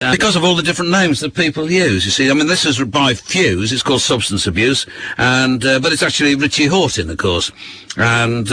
Because of all the different names that people use, you see. I mean, this is by Fuse, it's called Substance Abuse, and but it's actually Richie Hawtin, of course. And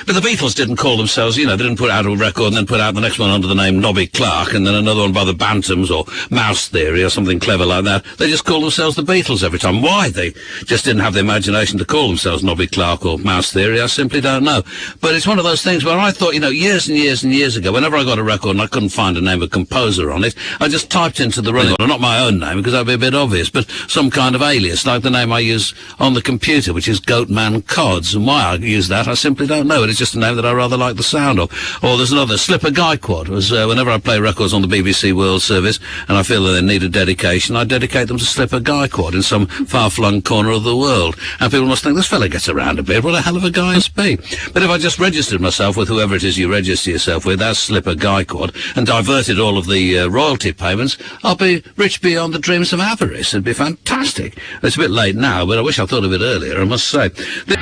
but the Beatles didn't call themselves, you know, they didn't put out a record and then put out the next one under the name Nobby Clark and then another one by the Bantams or Mouse Theory or something clever like that. They just called themselves the Beatles every time. Why they just didn't have the imagination to call themselves Nobby Clark or Mouse Theory, I simply don't know. But it's one of those things where I thought, you know, years and years and years ago, whenever I got a record and I couldn't find a name of composer on it, I just typed into the record, not my own name because that'd be a bit obvious, but some kind of alias, like the name I use on the computer, which is Goatman Cods. And why I use that, I simply don't know. It's just a name that I rather like the sound of. Or there's another, Slipper Guyquad, was whenever I play records on the BBC World Service and I feel that they need a dedication, I dedicate them to Slipper Guyquad in some far-flung corner of the world. And people must think, this fella gets around a bit, what a hell of a guy he must be. But if I just registered myself with whoever it is you register yourself with as Slipper Guyquad and diverted all of the royalty payments, I'll be rich beyond the dreams of avarice. It'd be fantastic. It's a bit late now, but I wish I thought of it earlier, I must say.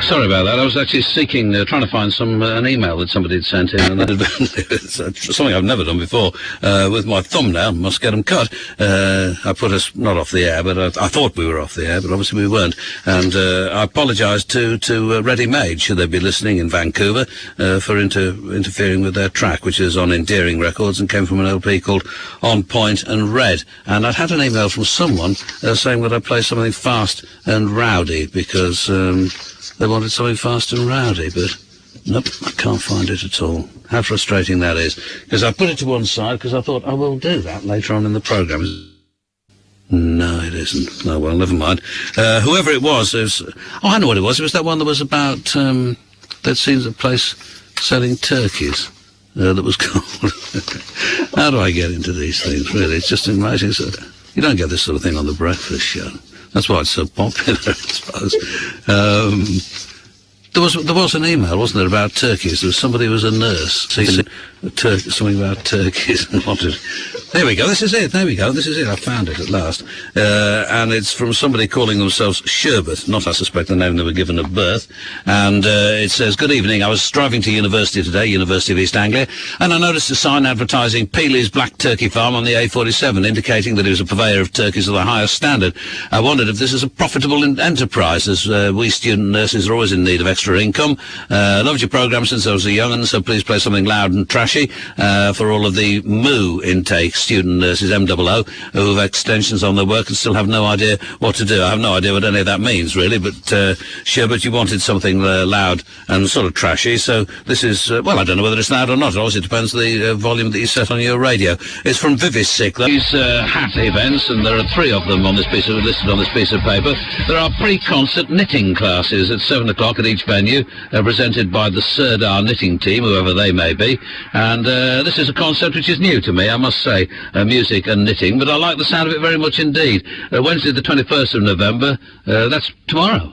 Sorry about that. I was actually seeking, trying to find an email that somebody had sent in, and it's something I've never done before. With my thumbnail, must get them cut. I put us not off the air, but I thought we were off the air, but obviously we weren't. And I apologise to Ready Made, should they be listening in Vancouver, for interfering with their track, which is on Endearing Records and came from an LP called On Point and Red. And I'd had an email from someone saying that I play something fast and rowdy because they wanted something fast and rowdy, but nope, I can't find it at all. How frustrating that is. Because I put it to one side because I thought I will do that later on in the programme. No, it isn't. Oh, well, never mind. Whoever it was, oh, I know what it was. It was that one that was about, that seems a place selling turkeys. That was called. How do I get into these things, really? It's just amazing. So, you don't get this sort of thing on the breakfast show. That's why it's so popular, I suppose. There was an email, wasn't there, about turkeys? There was somebody who was a nurse. Something about turkeys and wanted. There we go. This is it. There we go. This is it. I found it at last. And it's from somebody calling themselves Sherbet, not, I suspect, the name they were given at birth. And it says, "Good evening. I was driving to university today, University of East Anglia, and I noticed a sign advertising Peely's Black Turkey Farm on the A47, indicating that it was a purveyor of turkeys of the highest standard. I wondered if this is a profitable enterprise, as we student nurses are always in need of extra income. Loved your programme since I was a young'un, so please play something loud and trashy for all of the moo intake student nurses, MOO, who have extensions on their work and still have no idea what to do." I have no idea what any of that means, really, but Sherbet, you wanted something loud and sort of trashy, so this is, well, I don't know whether it's loud or not. It obviously depends on the volume that you set on your radio. It's from Vivisic. These hat events, and there are 3 of them on this piece of, listed on this piece of paper. There are pre-concert knitting classes at 7 o'clock at each venue, presented by the Sirdar knitting team, whoever they may be. And this is a concept which is new to me, I must say, music and knitting, but I like the sound of it very much indeed. Wednesday the 21st of November, that's tomorrow.